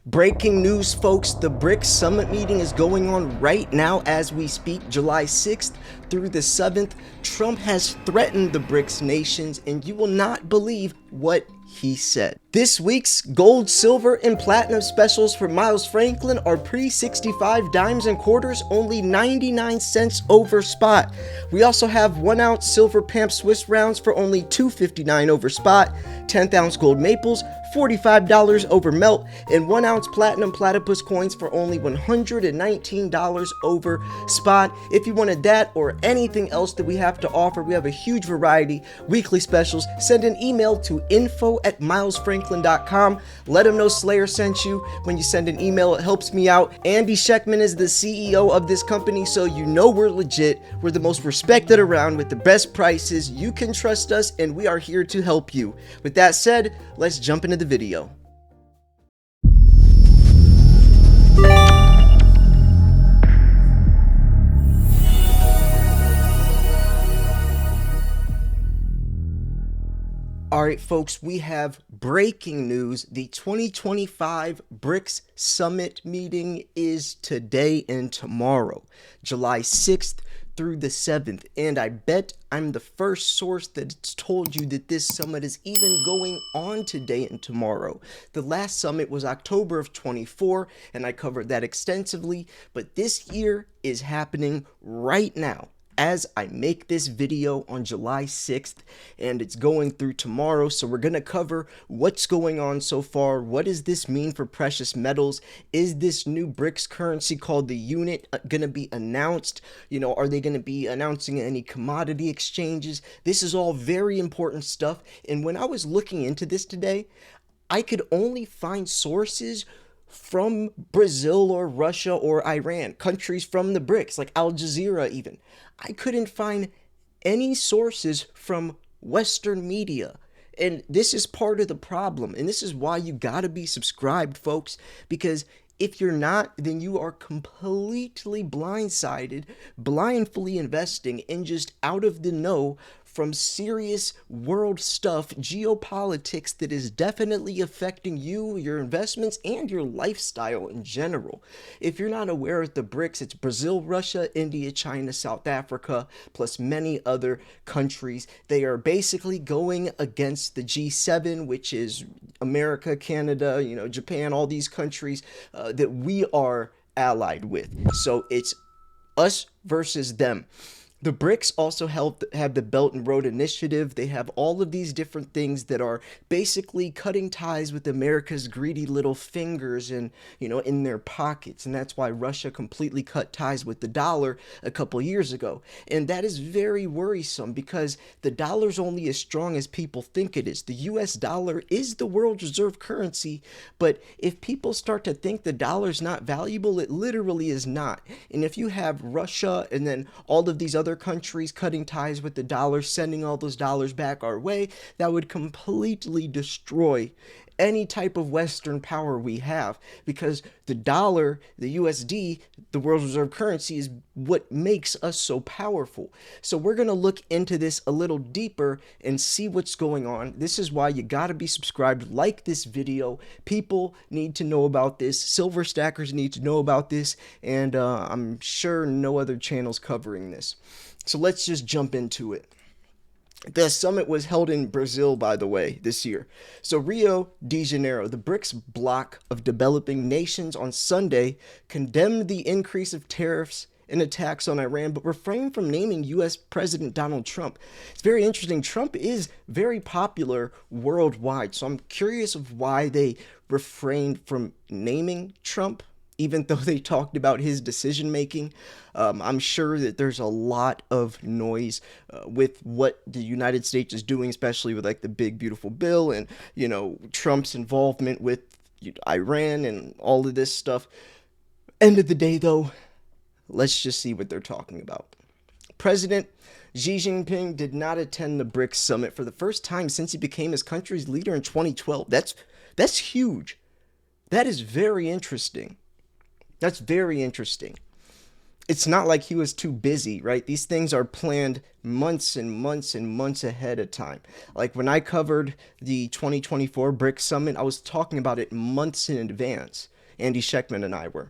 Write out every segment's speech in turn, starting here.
Breaking news, folks. The BRICS Summit meeting is going on right now as we speak, July 6th through the 7th. Trump has threatened the BRICS nations, and you will not believe what he said. This week's gold, silver, and platinum specials for Miles Franklin are pre-65 dimes and quarters, only 99 cents over spot. We also have 1 ounce silver Pamp Swiss rounds for only $2.59 over spot, 10th ounce gold maples, $45 over melt, and 1 ounce platinum platypus coins for only $119 over spot. If you wanted that or anything else that we have to offer, we have a huge variety, weekly specials. Send an email to info@milesfranklin.com. Let them know Slayer sent you. When you send an email, it helps me out. Andy Scheckman is the CEO of this company, so you know we're legit. We're the most respected around with the best prices. You can trust us, and we are here to help you. With that said, let's jump into the video. Alright folks, we have breaking news. The 2025 BRICS Summit meeting is today and tomorrow, July 6th through the 7th, and I bet I'm the first source that's told you that this summit is even going on today and tomorrow. The last summit was October of 24, and I covered that extensively, but this year is happening right now as I make this video on July 6th, and it's going through tomorrow. So we're going to cover what's going on so far. What does this mean for precious metals? Is this new BRICS currency called the unit going to be announced? You know, are they going to be announcing any commodity exchanges? This is all very important stuff. And when I was looking into this today, I could only find sources from Brazil or Russia or Iran, countries from the BRICS, like Al Jazeera even. I couldn't find any sources from Western media. And this is part of the problem. And this is why you gotta be subscribed, folks, because if you're not, then you are completely blindsided, blindly investing in just out of the know from serious world stuff, geopolitics that is definitely affecting you, your investments, and your lifestyle in general. If you're not aware of the BRICS, it's Brazil, Russia, India, China, South Africa, plus many other countries. They are basically going against the G7, which is America, Canada, Japan, all these countries that we are allied with. So it's us versus them. The BRICS also have the Belt and Road Initiative. They have all of these different things that are basically cutting ties with America's greedy little fingers and, in their pockets. And that's why Russia completely cut ties with the dollar a couple years ago. And that is very worrisome because the dollar's only as strong as people think it is. The US dollar is the world reserve currency, but if people start to think the dollar's not valuable, it literally is not. And if you have Russia and then all of these other countries cutting ties with the dollar, sending all those dollars back our way, that would completely destroy any type of Western power we have, because the dollar, the USD, the world's reserve currency, is what makes us so powerful. So we're going to look into this a little deeper and see what's going on. This is why you got to be subscribed, like this video. People need to know about this. Silver stackers need to know about this, and I'm sure no other channel's covering this. So let's just jump into it. The summit was held in Brazil, by the way, this year. So Rio de Janeiro, the BRICS bloc of developing nations on Sunday condemned the increase of tariffs and attacks on Iran, but refrained from naming U.S. President Donald Trump. It's very interesting. Trump is very popular worldwide, so I'm curious of why they refrained from naming Trump, even though they talked about his decision-making. I'm sure that there's a lot of noise with what the United States is doing, especially with like the big, beautiful bill and, Trump's involvement with Iran and all of this stuff. End of the day, though, let's just see what they're talking about. President Xi Jinping did not attend the BRICS Summit for the first time since he became his country's leader in 2012. That's huge. That is very interesting. That's very interesting. It's not like he was too busy, right? These things are planned months and months and months ahead of time. Like when I covered the 2024 BRICS Summit, I was talking about it months in advance. Andy Schectman and I were.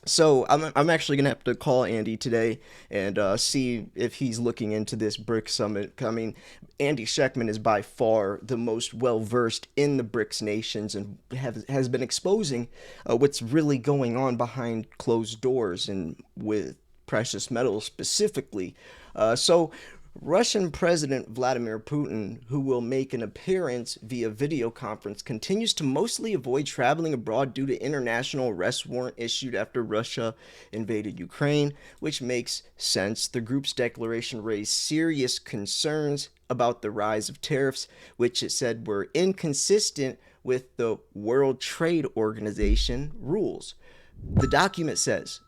So I'm actually gonna have to call Andy today and see if he's looking into this BRICS summit. I mean, Andy Schectman is by far the most well versed in the BRICS nations and has been exposing what's really going on behind closed doors and with precious metals specifically. So Russian President Vladimir Putin, who will make an appearance via video conference, continues to mostly avoid traveling abroad due to international arrest warrant issued after Russia invaded Ukraine, which makes sense. The group's declaration raised serious concerns about the rise of tariffs, which it said were inconsistent with the World Trade Organization rules. The document says,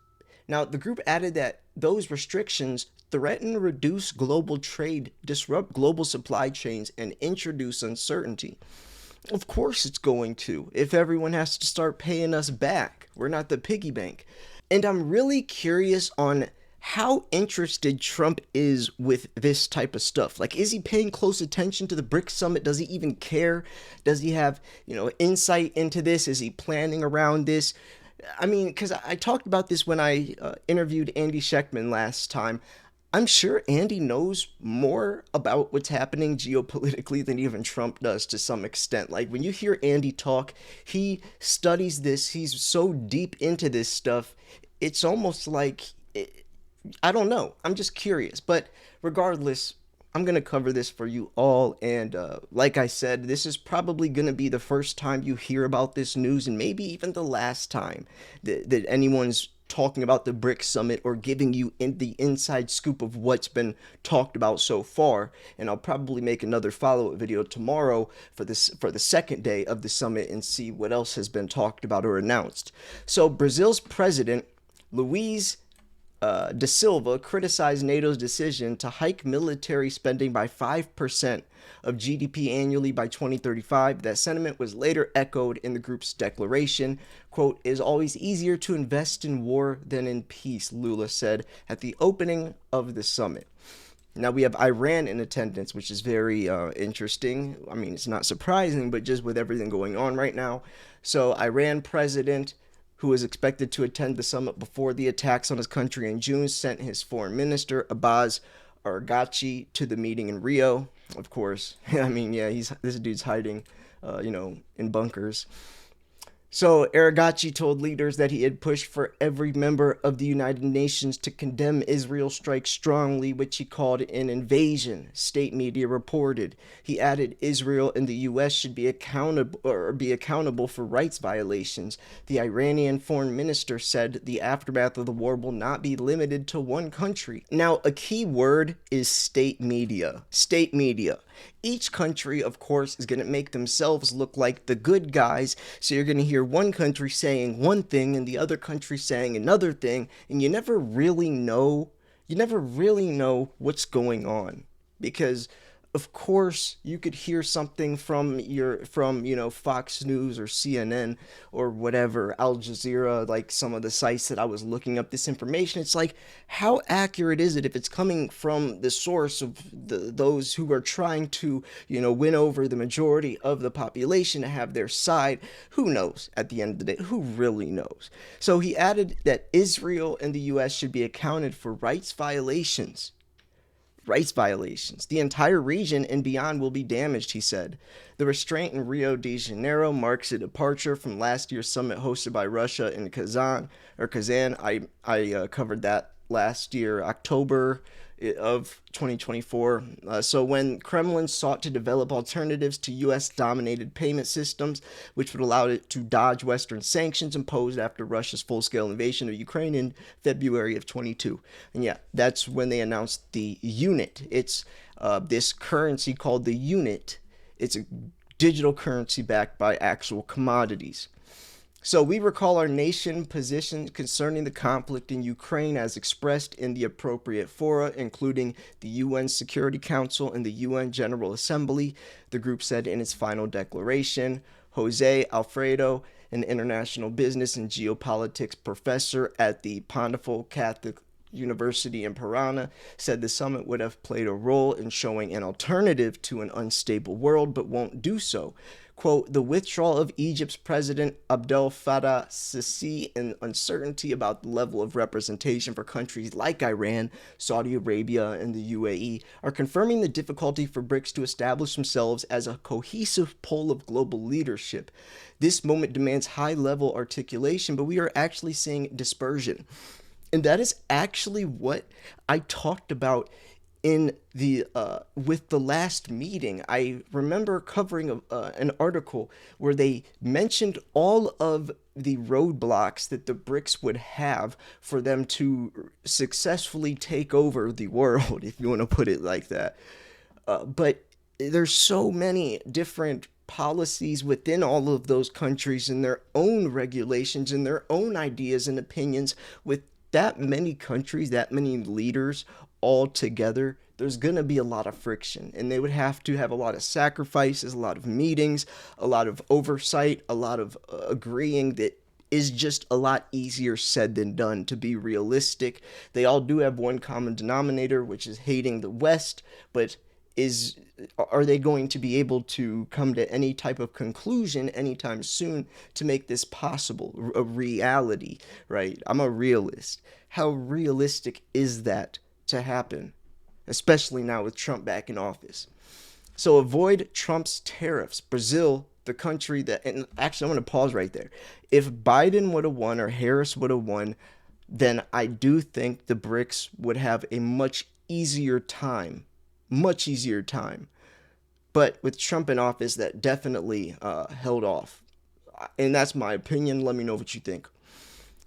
now, the group added that those restrictions threaten to reduce global trade, disrupt global supply chains, and introduce uncertainty. Of course it's going to, if everyone has to start paying us back. We're not the piggy bank. And I'm really curious on how interested Trump is with this type of stuff. Like, is he paying close attention to the BRICS Summit? Does he even care? Does he have, insight into this? Is he planning around this? I mean, because I talked about this when I interviewed Andy Schectman last time. I'm sure Andy knows more about what's happening geopolitically than even Trump does to some extent. Like, when you hear Andy talk, he studies this. He's so deep into this stuff. It's almost like, I don't know. I'm just curious. But regardless, I'm going to cover this for you all. And like I said, this is probably going to be the first time you hear about this news and maybe even the last time that anyone's talking about the BRICS Summit or giving you the inside scoop of what's been talked about so far. And I'll probably make another follow-up video tomorrow for the second day of the summit and see what else has been talked about or announced. So Brazil's president, Luiz de Silva, criticized NATO's decision to hike military spending by 5% of GDP annually by 2035. That sentiment was later echoed in the group's declaration. Quote, "It is always easier to invest in war than in peace," Lula said at the opening of the summit. Now we have Iran in attendance, which is very interesting. I mean, it's not surprising, but just with everything going on right now. So Iran president, who is expected to attend the summit before the attacks on his country in June, sent his foreign minister, Abbas Araghchi, to the meeting in Rio. Of course, I mean, yeah, this dude's hiding, in bunkers. So Araghchi told leaders that he had pushed for every member of the United Nations to condemn Israel's strike strongly, which he called an invasion, state media reported. He added Israel and the U.S. should be accountable for rights violations. The Iranian foreign minister said the aftermath of the war will not be limited to one country. Now, a key word is state media. State media. Each country, of course, is going to make themselves look like the good guys, so you're going to hear one country saying one thing and the other country saying another thing, and you never really know what's going on, because of course you could hear something from Fox News or CNN or whatever, Al Jazeera, like some of the sites that I was looking up this information. It's like, how accurate is it if it's coming from the source of those who are trying to win over the majority of the population to have their side? Who knows at the end of the day? Who really knows? So he added that Israel and the US should be accounted for rights violations. The entire region and beyond will be damaged, he said. The restraint in Rio de Janeiro marks a departure from last year's summit hosted by Russia in Kazan. I covered that last year, October of 2024. So when Kremlin sought to develop alternatives to U.S.-dominated payment systems, which would allow it to dodge Western sanctions imposed after Russia's full-scale invasion of Ukraine in February of 22. And yeah, that's when they announced the unit. It's this currency called the unit. It's a digital currency backed by actual commodities. So we recall our nation's position concerning the conflict in Ukraine as expressed in the appropriate fora, including the UN Security Council and the UN General Assembly, the group said in its final declaration. Jose Alfredo, an international business and geopolitics professor at the Pontifical Catholic University in Parana, said the summit would have played a role in showing an alternative to an unstable world, but won't do so. Quote, the withdrawal of Egypt's President Abdel Fattah Sisi and uncertainty about the level of representation for countries like Iran, Saudi Arabia, and the UAE are confirming the difficulty for BRICS to establish themselves as a cohesive pole of global leadership. This moment demands high-level articulation, but we are actually seeing dispersion. And that is actually what I talked about in the with the last meeting. I remember covering an article where they mentioned all of the roadblocks that the BRICS would have for them to successfully take over the world, if you want to put it like that. But there's so many different policies within all of those countries and their own regulations and their own ideas and opinions. With that many countries, that many leaders all together, there's going to be a lot of friction, and they would have to have a lot of sacrifices, a lot of meetings, a lot of oversight, a lot of agreeing that is just a lot easier said than done, to be realistic. They all do have one common denominator, which is hating the West, but are they going to be able to come to any type of conclusion anytime soon to make this possible, a reality, right? I'm a realist. How realistic is that to happen, especially now with Trump back in office? So avoid Trump's tariffs. Brazil, the country that, and actually I'm going to pause right there. If Biden would have won or Harris would have won, then I do think the BRICS would have a much easier time. But with Trump in office, that definitely held off. And that's my opinion. Let me know what you think.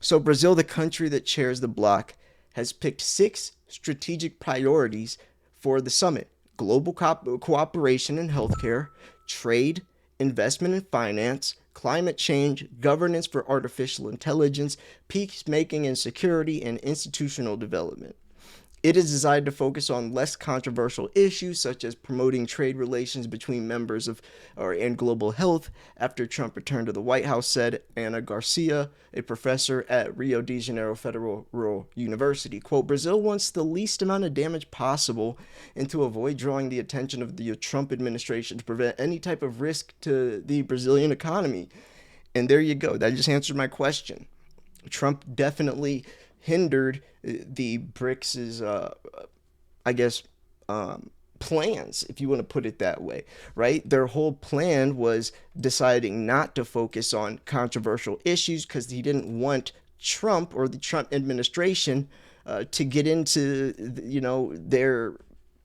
So Brazil, the country that chairs the bloc, has picked 6 strategic priorities for the summit: global cooperation in healthcare, trade, investment in finance, climate change, governance for artificial intelligence, peacemaking and security, and institutional development. It is designed to focus on less controversial issues such as promoting trade relations between members of and global health, after Trump returned to the White House, said Ana Garcia, a professor at Rio de Janeiro Federal Rural University. Quote, Brazil wants the least amount of damage possible and to avoid drawing the attention of the Trump administration to prevent any type of risk to the Brazilian economy. And there you go. That just answered my question. Trump definitely hindered the BRICS's, plans, if you want to put it that way, right? Their whole plan was deciding not to focus on controversial issues because he didn't want Trump or the Trump administration to get into, their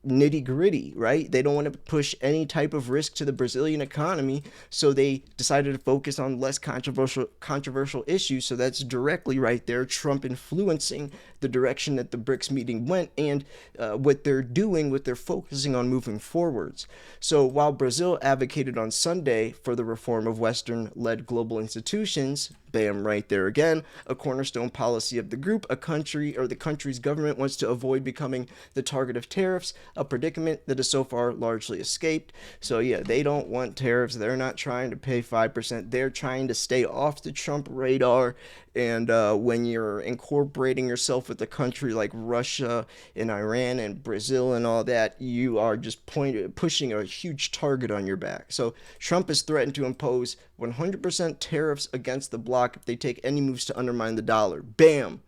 nitty gritty, right? They don't want to push any type of risk to the Brazilian economy, so they decided to focus on less controversial issues. So that's directly right there, Trump influencing the direction that the BRICS meeting went and what they're doing, what they're focusing on moving forwards. So while Brazil advocated on Sunday for the reform of Western-led global institutions, bam, right there again, a cornerstone policy of the group, the country's government wants to avoid becoming the target of tariffs, a predicament that has so far largely escaped. So yeah, they don't want tariffs. They're not trying to pay 5%. They're trying to stay off the Trump radar. And when you're incorporating yourself with a country like Russia and Iran and Brazil and all that, you are just pushing a huge target on your back. So Trump has threatened to impose 100% tariffs against the bloc if they take any moves to undermine the dollar. Bam!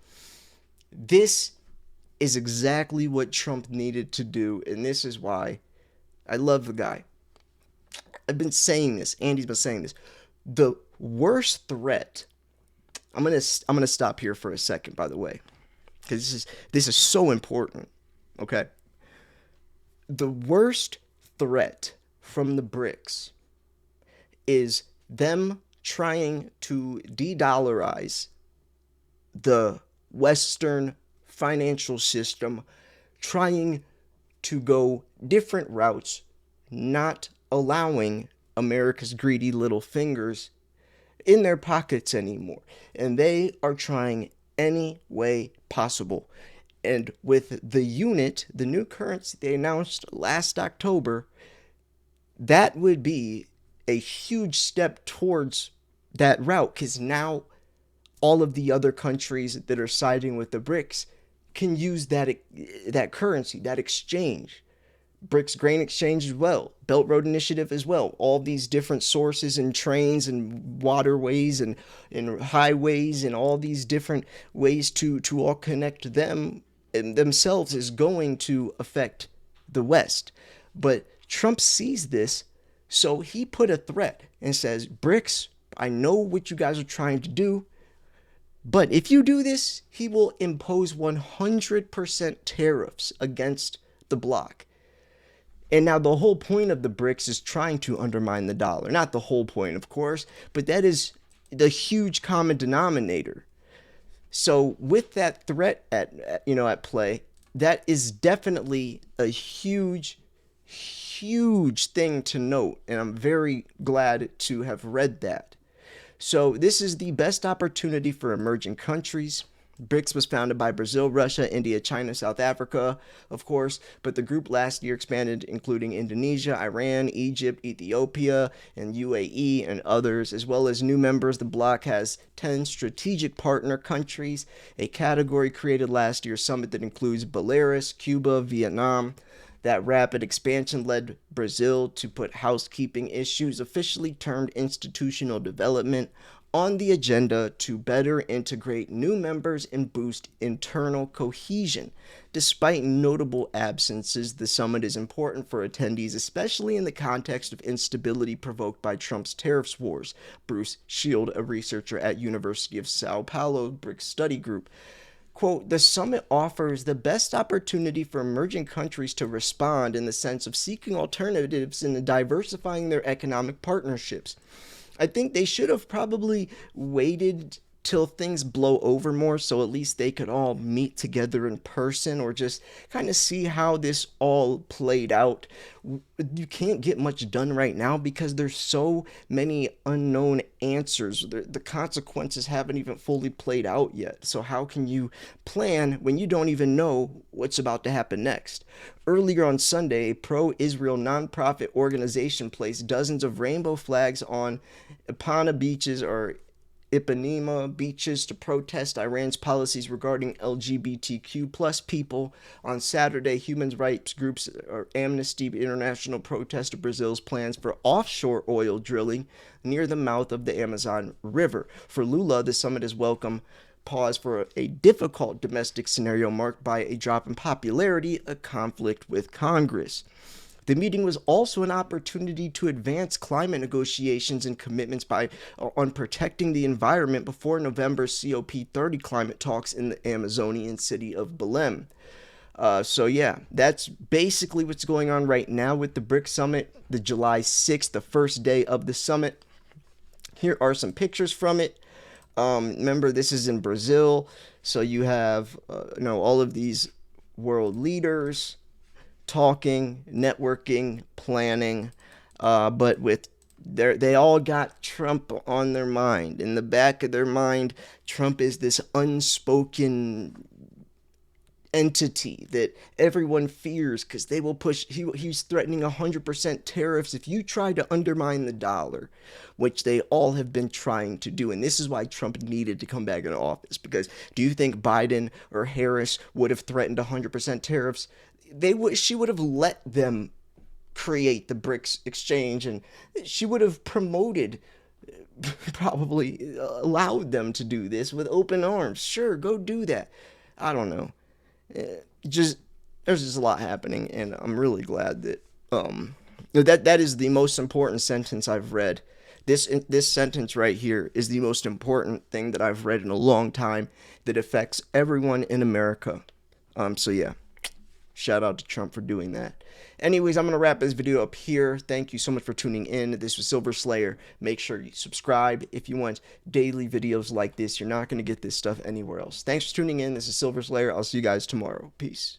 This is exactly what Trump needed to do, and this is why I love the guy. I've been saying this. Andy's been saying this. The worst threat. I'm gonna stop here for a second, by the way, because this is so important. Okay. The worst threat from the BRICS is them trying to de-dollarize the Western financial system, trying to go different routes, not allowing America's greedy little fingers in their pockets anymore. And they are trying any way possible. And with the unit, the new currency they announced last October, that would be a huge step towards that route, because now all of the other countries that are siding with the BRICS can use that currency, that exchange. BRICS Grain Exchange as well, Belt Road Initiative as well. All these different sources and trains and waterways and highways and all these different ways to all connect them and themselves is going to affect the West. But Trump sees this, so he put a threat and says, BRICS, I know what you guys are trying to do, but if you do this, he will impose 100% tariffs against the bloc. And now the whole point of the BRICS is trying to undermine the dollar. Not the whole point, of course, but that is the huge common denominator. So with that threat at play, that is definitely a huge thing to note, and I'm very glad to have read that. So this is the best opportunity for emerging countries. BRICS was founded by Brazil, Russia, India, China, South Africa, of course, but the group last year expanded, including Indonesia, Iran, Egypt, Ethiopia, and UAE, and others, as well as new members. The bloc has 10 strategic partner countries, a category created last year's summit that includes Belarus, Cuba, Vietnam. That rapid expansion led Brazil to put housekeeping issues, officially termed institutional development, on the agenda to better integrate new members and boost internal cohesion. Despite notable absences, the summit is important for attendees, especially in the context of instability provoked by Trump's tariffs wars. Bruce Shield, a researcher at University of Sao Paulo BRICS Study Group, quote, the summit offers the best opportunity for emerging countries to respond in the sense of seeking alternatives and diversifying their economic partnerships. I think they should have probably waited till things blow over more so at least they could all meet together in person or just kind of see how this all played out. You can't get much done right now because there's so many unknown answers. The consequences haven't even fully played out yet. So how can you plan when you don't even know what's about to happen next? Earlier on Sunday, a pro-Israel nonprofit organization placed dozens of rainbow flags on Ipana beaches or Ipanema beaches to protest Iran's policies regarding LGBTQ plus people. On Saturday, human rights groups or Amnesty International protested Brazil's plans for offshore oil drilling near the mouth of the Amazon River. For Lula, the summit is welcome pause for a difficult domestic scenario marked by a drop in popularity, a conflict with Congress. The meeting was also an opportunity to advance climate negotiations and commitments on protecting the environment before November's COP30 climate talks in the Amazonian city of Belém. So yeah, that's basically what's going on right now with the BRICS Summit, the July 6th, the first day of the summit. Here are some pictures from it. Remember, this is in Brazil, so you have all of these world leaders talking, networking, planning, but they all got Trump on their mind. In the back of their mind, Trump is this unspoken entity that everyone fears because they will push. He's threatening 100% tariffs if you try to undermine the dollar, which they all have been trying to do. And this is why Trump needed to come back into office, because do you think Biden or Harris would have threatened 100% tariffs? She would have let them create the BRICS exchange, and she would have promoted, probably allowed them to do this with open arms. Sure, go do that. I don't know. There's just a lot happening, and I'm really glad that that is the most important sentence I've read. This sentence right here is the most important thing that I've read in a long time that affects everyone in America. So yeah. Shout out to Trump for doing that. Anyways, I'm going to wrap this video up here. Thank you so much for tuning in. This was Silver Slayer. Make sure you subscribe if you want daily videos like this. You're not going to get this stuff anywhere else. Thanks for tuning in. This is Silver Slayer. I'll see you guys tomorrow. Peace.